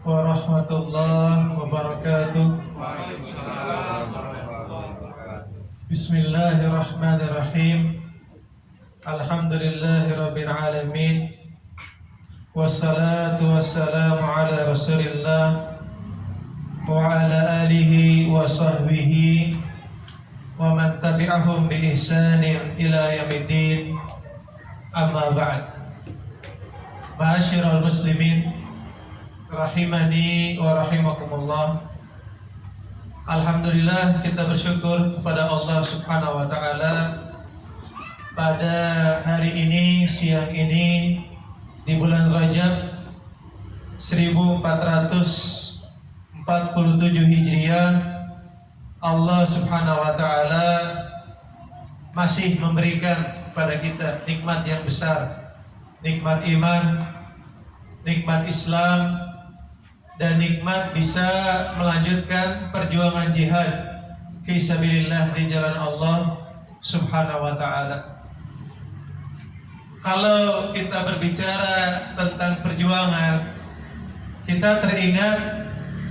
warahmatullahi wabarakatuh. Bismillahirrahmanirrahim. Alhamdulillahirabbil alamin. Wassalatu wassalamu ala Rasulillah wa ala alihi wa sahbihi wa man tabi'ahum bi ihsanin ila yaumiddin. Amma ba'd. Ma'asyiral muslimin rahimani wa rahimakumullah. Alhamdulillah, kita bersyukur kepada Allah Subhanahu wa taala pada hari ini, siang ini di bulan Rajab 1447 Hijriah, Allah Subhanahu wa taala masih memberikan kepada kita nikmat yang besar, nikmat iman, nikmat Islam, dan nikmat bisa melanjutkan perjuangan jihad fisabilillah di jalan Allah Subhanahu wa taala. Kalau kita berbicara tentang perjuangan, kita teringat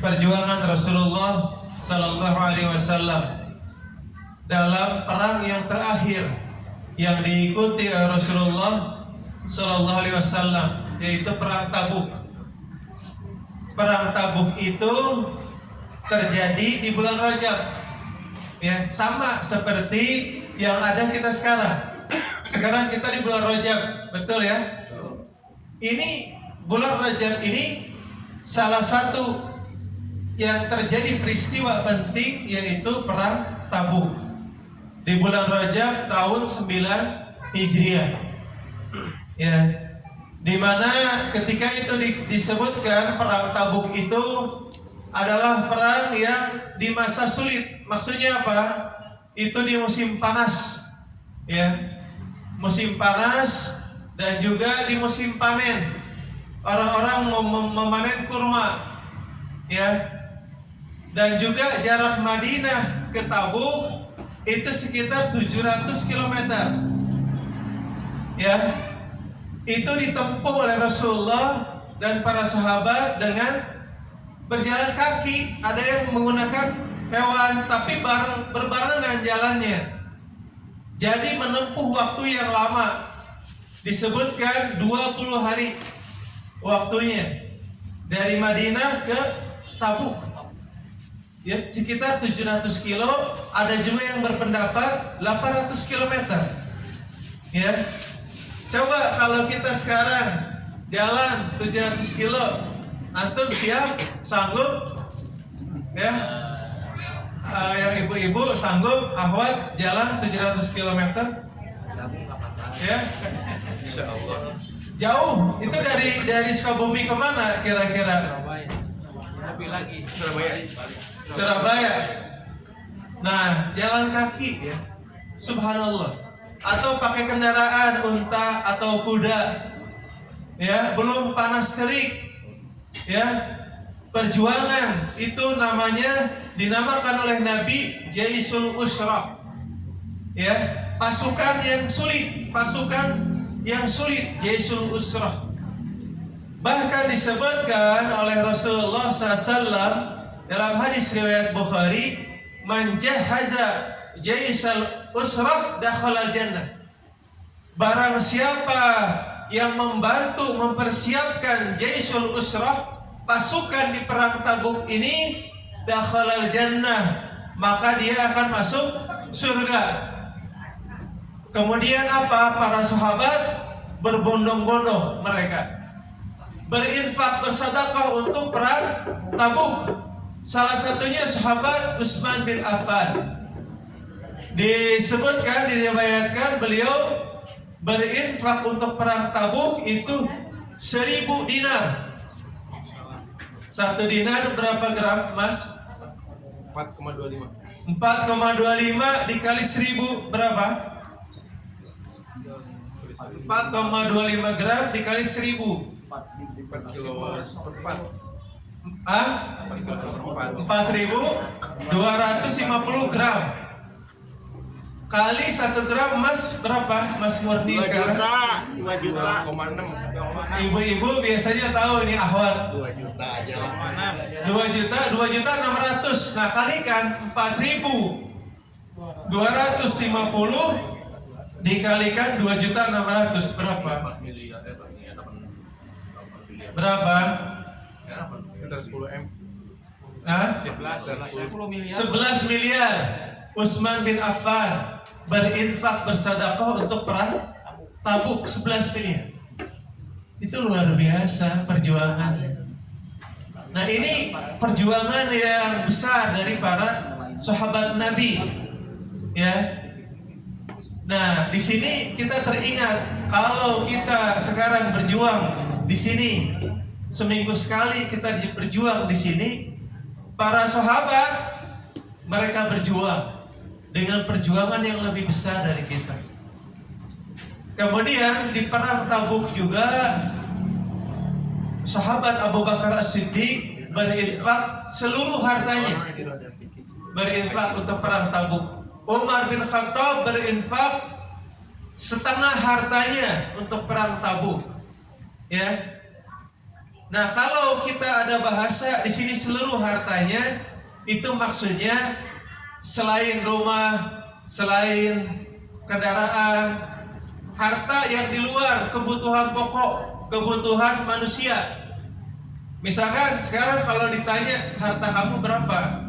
perjuangan Rasulullah sallallahu alaihi wasallam dalam perang yang terakhir yang diikuti oleh Rasulullah sallallahu alaihi wasallam, yaitu perang Tabuk. Perang Tabuk itu terjadi di bulan Rajab, ya, sama seperti yang ada kita sekarang. Sekarang kita di bulan Rajab, betul ya? Ini bulan Rajab ini salah satu yang terjadi peristiwa penting, yaitu perang Tabuk di bulan Rajab tahun 9 Hijriah. Ya, di mana ketika itu disebutkan perang Tabuk itu adalah perang yang di masa sulit. Maksudnya apa? Itu di musim panas, ya, musim panas, dan juga di musim panen. Orang-orang memanen kurma, ya, dan juga jarak Madinah ke Tabuk itu sekitar 700 km, ya. Itu ditempuh oleh Rasulullah dan para sahabat dengan berjalan kaki. Ada yang menggunakan hewan, tapi berbarengan jalannya. Jadi menempuh waktu yang lama. Disebutkan 20 hari waktunya dari Madinah ke Tabuk, ya, sekitar 700 kilo. Ada juga yang berpendapat 800 km, ya. Coba kalau kita sekarang jalan 700 kilo, antum siap, sanggup, ya? Yang ibu-ibu sanggup, ahwat jalan 700 km, ya? Insyaallah. Jauh, itu dari Sukabumi kemana kira-kira? Lebih lagi, Surabaya. Nah, jalan kaki, ya, subhanallah. Atau pakai kendaraan unta atau kuda, ya, belum panas terik, ya. Perjuangan itu namanya, dinamakan oleh Nabi Jaisul Usra, ya, pasukan yang sulit, Jaisul Usra. Bahkan disebutkan oleh Rasulullah SAW dalam hadis riwayat Bukhari, man jahaza Jaisul Usrah dakhalal jannah. Barang siapa yang membantu mempersiapkan Jaisul Usrah, pasukan di perang Tabuk ini, dakhalal jannah, maka dia akan masuk surga. Kemudian apa? Para sahabat berbondong-bondong, mereka berinfak, bersedekah untuk perang Tabuk. Salah satunya sahabat Utsman bin Affan. Disebutkan, diriwayatkan beliau berinfak untuk perang Tabuk itu 1000 dinar. 1 dinar berapa gram, Mas? 4,25. 4,25 dikali 1000 berapa? 4,25 gram dikali 1000. 4 kilo seperempat. 4.250 gram. kali 1 gram emas berapa? Mas Murni 2 sekarang? juta, 2 juta. 2,6. Ibu-ibu biasanya tahu ini ahwat. 2 juta aja lah. 2 juta 600. Nah, kalikan 4.250 dikalikan 2 juta 600 berapa? 4 miliar 8 miliar. Berapa? Ya, sekitar 10 M. Hah? 10 miliar. 11 miliar. Utsman bin Affan berinfak bersedekah untuk perang Tabuk 11 miliar. Itu luar biasa perjuangan. Nah, ini perjuangan yang besar dari para sahabat Nabi. Ya. Nah, di sini kita teringat kalau kita sekarang berjuang di sini seminggu sekali kita berjuang di sini, para sahabat mereka berjuang dengan perjuangan yang lebih besar dari kita. Kemudian di perang Tabuk juga sahabat Abu Bakar As-Siddiq berinfak seluruh hartanya, berinfak untuk perang Tabuk. Umar bin Khattab berinfak setengah hartanya untuk perang Tabuk. Ya. Nah, kalau kita ada bahasa di sini seluruh hartanya, itu maksudnya selain rumah, selain kendaraan, harta yang di luar kebutuhan pokok, kebutuhan manusia. Misalkan sekarang kalau ditanya harta kamu berapa,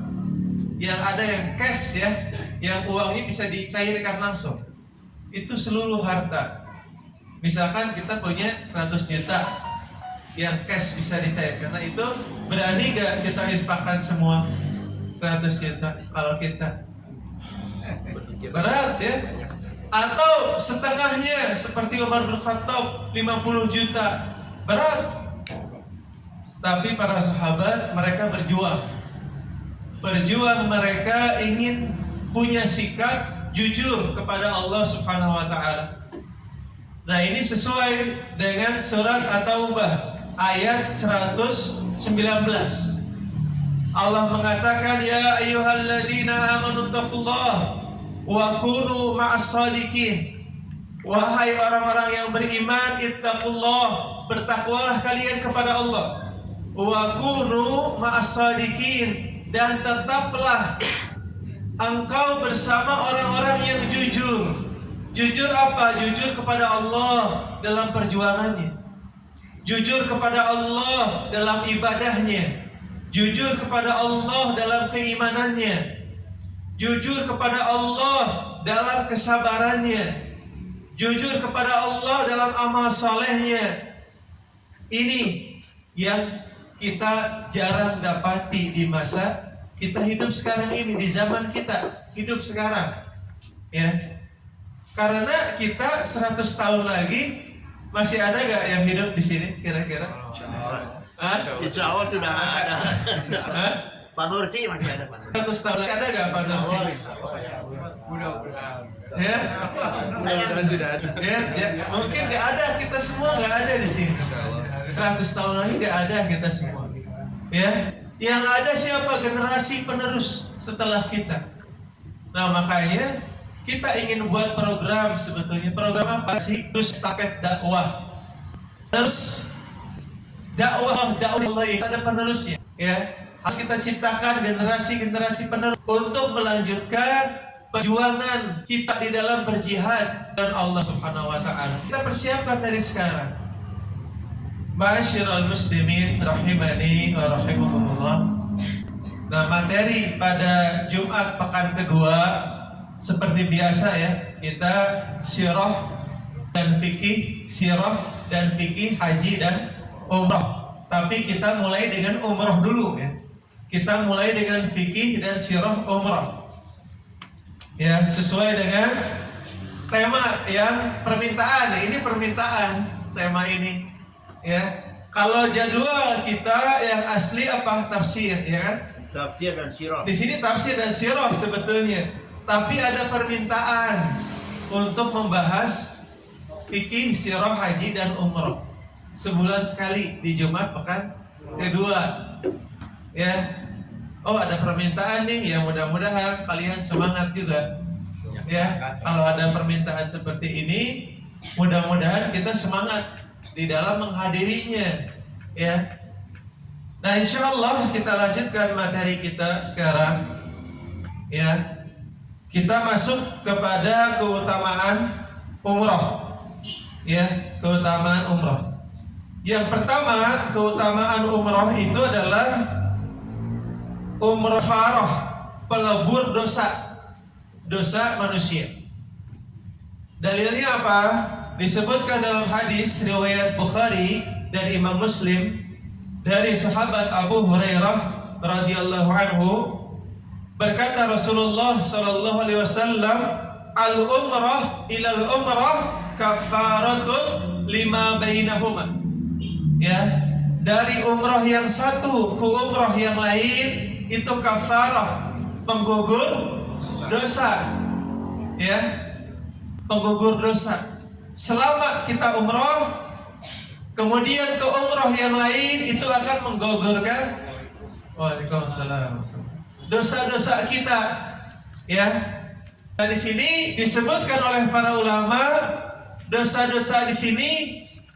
yang ada yang cash ya, yang uangnya bisa dicairkan langsung, itu seluruh harta. Misalkan kita punya 100 juta yang cash bisa dicairkan, nah itu berani gak kita infakkan semua 100 juta? Kalau kita berat ya. Atau setengahnya seperti Umar bin Khattab 50 juta, berat. Tapi para sahabat mereka berjuang mereka ingin punya sikap jujur kepada Allah Subhanahu wa taala. Nah, ini sesuai dengan surat At-Taubah ayat 119. Allah mengatakan, ya ayyuhalladzina amanu taqullaha wa kunu ma'as shadiqin. Wahai orang-orang yang beriman, ittaqullah, bertakwalah kalian kepada Allah. Wa kunu ma'as shadiqin, dan tetaplah engkau bersama orang-orang yang jujur. Jujur apa? Jujur kepada Allah dalam perjuangannya, jujur kepada Allah dalam ibadahnya, jujur kepada Allah dalam keimanannya, jujur kepada Allah dalam kesabarannya, jujur kepada Allah dalam amal salehnya. Ini yang kita jarang dapati di masa kita hidup sekarang ini, di zaman kita hidup sekarang, ya. Karena kita 100 tahun lagi masih ada gak yang hidup di sini kira-kira? Insya Allah sudah ada. Hah? Pak Nursi masih ada, Pak Nursi. 100 tahun lagi ada gak Pak Nursi? Mudah-mudahan. Ya, Mudah-mudahan tidak ada. ya, mungkin gak ada, kita semua gak ada di sini. 100 tahun lagi gak ada kita semua. Ya, yang ada siapa? Generasi penerus setelah kita. Nah, makanya kita ingin buat program sebetulnya. Program apa sih? Terus estafet dakwah. Terus dakwah Allah ini ada penerusnya, ya. Harus kita ciptakan generasi-generasi penerus untuk melanjutkan perjuangan kita di dalam berjihad dan Allah Subhanahu wa taala. Kita persiapkan dari sekarang. Ma'asyiral muslimin rahimani wa rahimakumullah. Nah, materi pada Jumat pekan kedua seperti biasa ya, kita sirah dan fikih, haji dan umrah. Tapi kita mulai dengan umrah dulu ya. Kita mulai dengan fikih dan sirah umrah. Ya, sesuai dengan tema yang permintaan. Ini permintaan tema ini. Ya. Kalau jadwal kita yang asli apa? Tafsir, ya kan? Tafsir dan sirah. Di sini tafsir dan sirah sebetulnya. Tapi ada permintaan untuk membahas fikih, sirah, haji dan umrah sebulan sekali di Jumat pekan kedua. Ya. Oh, ada permintaan nih, ya mudah-mudahan kalian semangat juga. Ya, kalau ada permintaan seperti ini, mudah-mudahan kita semangat di dalam menghadirinya. Ya. Nah, insya Allah kita lanjutkan materi kita sekarang. Ya, kita masuk kepada keutamaan umroh. Ya, keutamaan umroh. Yang pertama, keutamaan umroh itu adalah umroh faroh, pelebur dosa manusia. Dalilnya apa? Disebutkan dalam hadis riwayat Bukhari dan Imam Muslim dari sahabat Abu Hurairah radhiyallahu anhu, berkata Rasulullah sallallahu alaihi wasallam, al-umrah ilal umrah kafaratun lima bainahuma. Ya, dari umrah yang satu ke umrah yang lain itu kafarah, penggugur dosa. Ya, penggugur dosa. Selama kita umrah, kemudian ke umrah yang lain, itu akan menggugurkan waalaikumsalam dosa-dosa kita. Ya. Dan di sini disebutkan oleh para ulama, dosa-dosa di sini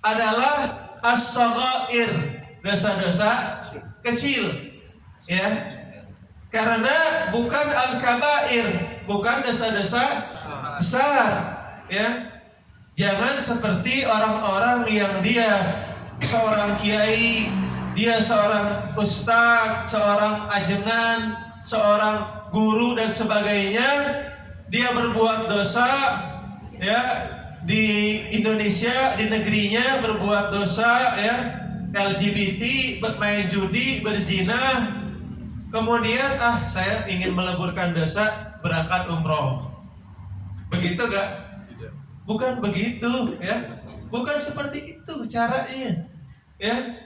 adalah as-saghair, dosa-dosa kecil. Ya. Karena bukan al-kabair, bukan dosa-dosa besar. Ya. Jangan seperti orang-orang yang dia seorang kiai, dia seorang ustadz, seorang ajengan, seorang guru dan sebagainya, dia berbuat dosa, ya, di Indonesia, di negerinya berbuat dosa, ya, LGBT, bermain judi, berzina, kemudian saya ingin meleburkan dosa, berangkat umroh. Begitu gak? Bukan begitu, ya. Bukan seperti itu caranya, ya.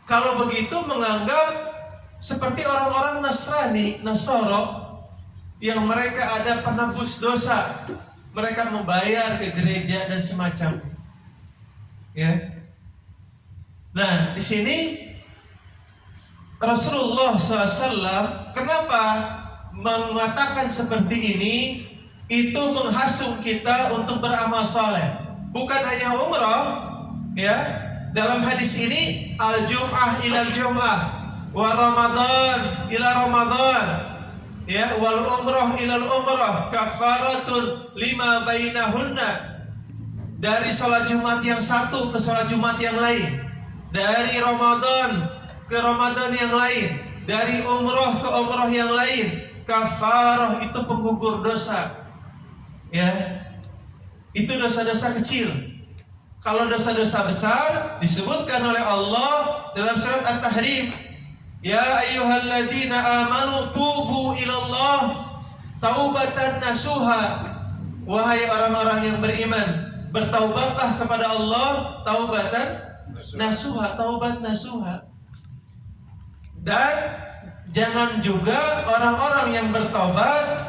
Kalau begitu menganggap seperti orang-orang Nasrani, Nasoro, yang mereka ada penebus dosa, mereka membayar ke gereja dan semacam. Ya. Nah, di sini Rasulullah SAW kenapa mengatakan seperti ini? Itu menghasung kita untuk beramal saleh. Bukan hanya umrah, ya. Dalam hadis ini, al-jum'ah ilal jum'ah, wa ramadan ila ramadan, ya, wal umrah ilal umrah kafaratun lima bainahunna. Dari salat Jumat yang satu ke salat Jumat yang lain, dari Ramadan ke Ramadan yang lain, dari umrah ke umrah yang lain, kafarah itu penggugur dosa. Ya, itu dosa-dosa kecil. Kalau dosa-dosa besar disebutkan oleh Allah dalam surat At-Tahrim, ya ayyuhalladzina amanu tubu ilallah taubatan nasuha. Wahai orang-orang yang beriman, bertaubatlah kepada Allah taubatan nasuha, taubat nasuha. Dan jangan juga orang-orang yang bertaubat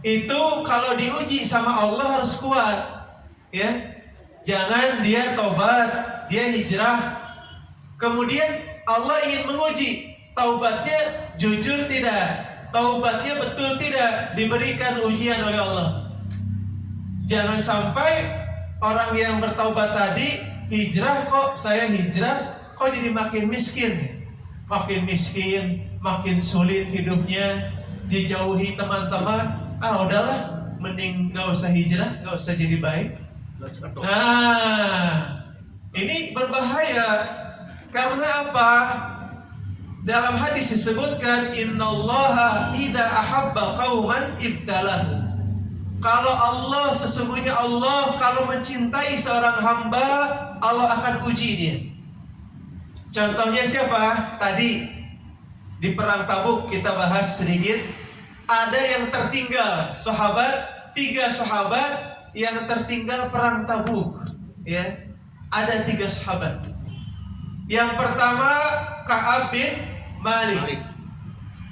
itu kalau diuji sama Allah harus kuat. Ya, jangan dia taubat, dia hijrah, kemudian Allah ingin menguji taubatnya jujur tidak, taubatnya betul tidak, diberikan ujian oleh Allah. Jangan sampai orang yang bertaubat tadi hijrah, kok saya hijrah kok jadi makin miskin, makin sulit hidupnya, dijauhi teman-teman. Udahlah, mending gak usah hijrah, gak usah jadi baik. Nah, ini berbahaya. Karena apa? Dalam hadis disebutkan, innallaha idza ahabba qauman ibtalahu. Kalau Allah, sesungguhnya Allah kalau mencintai seorang hamba, Allah akan uji dia. Contohnya siapa? Tadi di perang Tabuk kita bahas sedikit. Ada yang tertinggal, sahabat, 3 sahabat yang tertinggal perang Tabuk. Ya, ada 3 sahabat. Yang pertama Ka'ab bin Malik.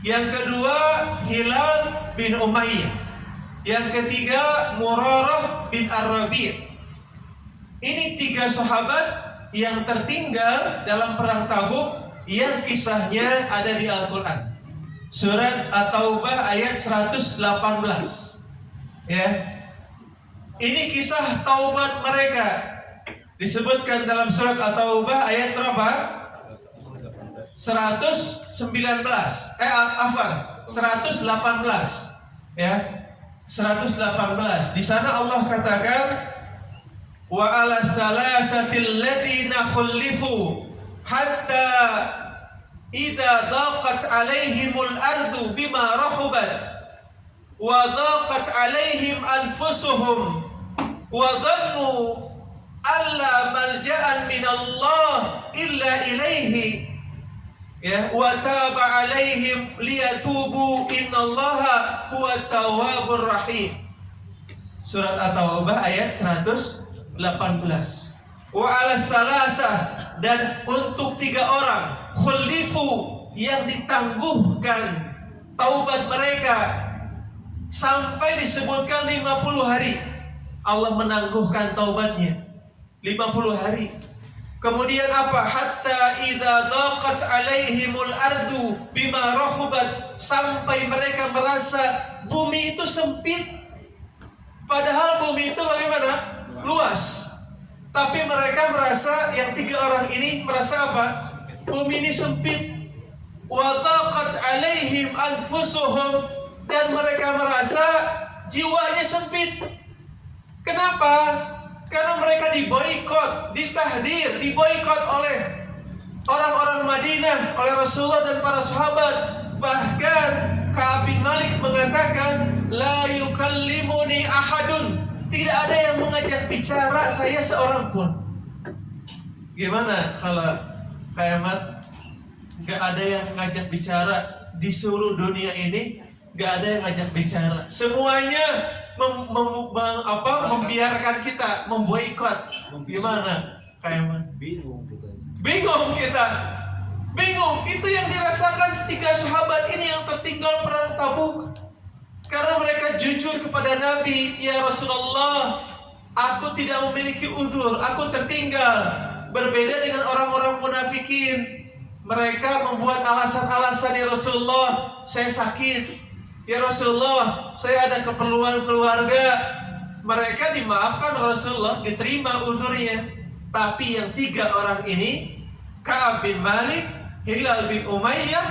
Yang kedua Hilal bin Umayyah. Yang ketiga Murarah bin Ar-Rabi'. Ini 3 sahabat yang tertinggal dalam perang Tabuk yang kisahnya ada di Al-Quran. Surat At-Taubah ayat 118. Ya. Ini kisah taubat mereka. Disebutkan dalam surat At-Taubah ayat berapa? 119. 118. Ya. 118. Di sana Allah katakan wa 'ala salasatil ladina khulifu hatta idza daqat 'alaihimul ardu bima rahubat wa daqat 'alaihim anfusuhum wa dhannu alla malja'an minallah illa ilaihi ya wa taba 'alaihim liyatubu innallaha huwat tawwabur rahim. Surat At-Taubah ayat 118. Wa 'ala salasah, dan untuk 3 orang khulifu yang ditangguhkan taubat mereka sampai disebutkan 50 hari. Allah menangguhkan taubatnya 50 hari. Kemudian apa? Hatta idza daqat 'alaihimul ardu bima rahubat, sampai mereka merasa bumi itu sempit. Padahal bumi itu bagaimana? Luas. Tapi mereka merasa, yang 3 orang ini merasa apa? Bumi ini sempit. Wa daqat 'alaihim anfusuhum, dan mereka merasa jiwanya sempit. Kenapa? Karena mereka diboikot, ditahdir, diboikot oleh orang-orang Madinah, oleh Rasulullah dan para sahabat. Bahkan Ka'ab bin Malik mengatakan, la yukallimuni ahadun, tidak ada yang mengajak bicara saya seorang pun. Gimana kalau kiamat gak ada yang ngajak bicara di seluruh dunia ini? Gak ada yang ngajak bicara, semuanya membiarkan kita, memboikot. Gimana kiamat? Bingung kita. Bingung. Itu yang dirasakan 3 sahabat ini yang tertinggal perang Tabuk. Karena mereka jujur kepada Nabi, ya Rasulullah, aku tidak memiliki uzur, aku tertinggal. Berbeda dengan orang-orang munafikin. Mereka membuat alasan-alasan, ya Rasulullah, saya sakit. Ya Rasulullah, saya ada keperluan keluarga. Mereka dimaafkan Rasulullah, diterima uzurnya. Tapi yang 3 orang ini, Ka'ab bin Malik, Hilal bin Umayyah,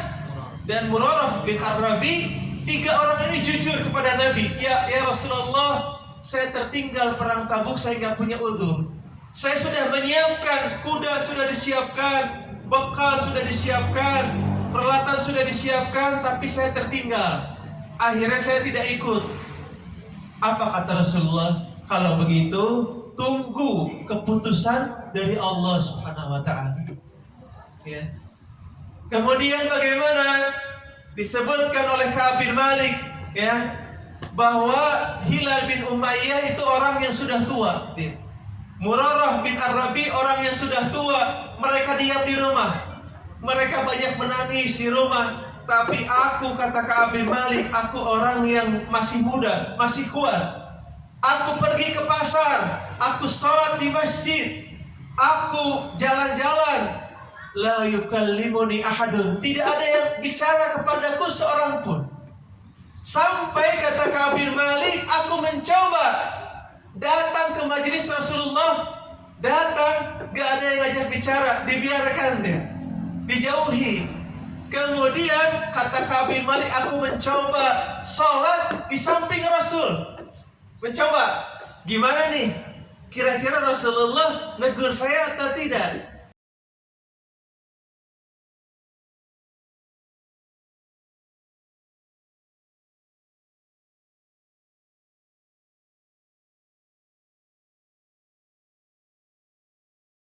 dan Murarah bin Ar-Rabi, 3 orang ini jujur kepada Nabi. Ya Rasulullah, saya tertinggal perang Tabuk, saya nggak punya uzur. Saya sudah menyiapkan, kuda sudah disiapkan, bekal sudah disiapkan, peralatan sudah disiapkan, tapi saya tertinggal. Akhirnya saya tidak ikut. Apa kata Rasulullah? Kalau begitu, tunggu keputusan dari Allah Subhanahu wa taala. Ya. Kemudian bagaimana? Disebutkan oleh Ka'ab bin Malik, ya, bahwa Hilal bin Umayyah itu orang yang sudah tua. Murarah bin Ar-Rabi orang yang sudah tua. Mereka diam di rumah. Mereka banyak menangis di rumah. Tapi aku, kata Ka'ab bin Malik, aku orang yang masih muda, masih kuat. Aku pergi ke pasar, aku sholat di masjid, aku jalan-jalan. La yukallimuni ahadun, tidak ada yang bicara kepadaku seorang pun. Sampai kata Ka'ab bin Malik, aku mencoba datang ke majelis Rasulullah, datang, gak ada yang ngajak bicara, dibiarkan dia, dijauhi. Kemudian kata Ka'ab bin Malik, aku mencoba sholat di samping Rasul. Mencoba, gimana nih? Kira-kira Rasulullah negur saya atau tidak?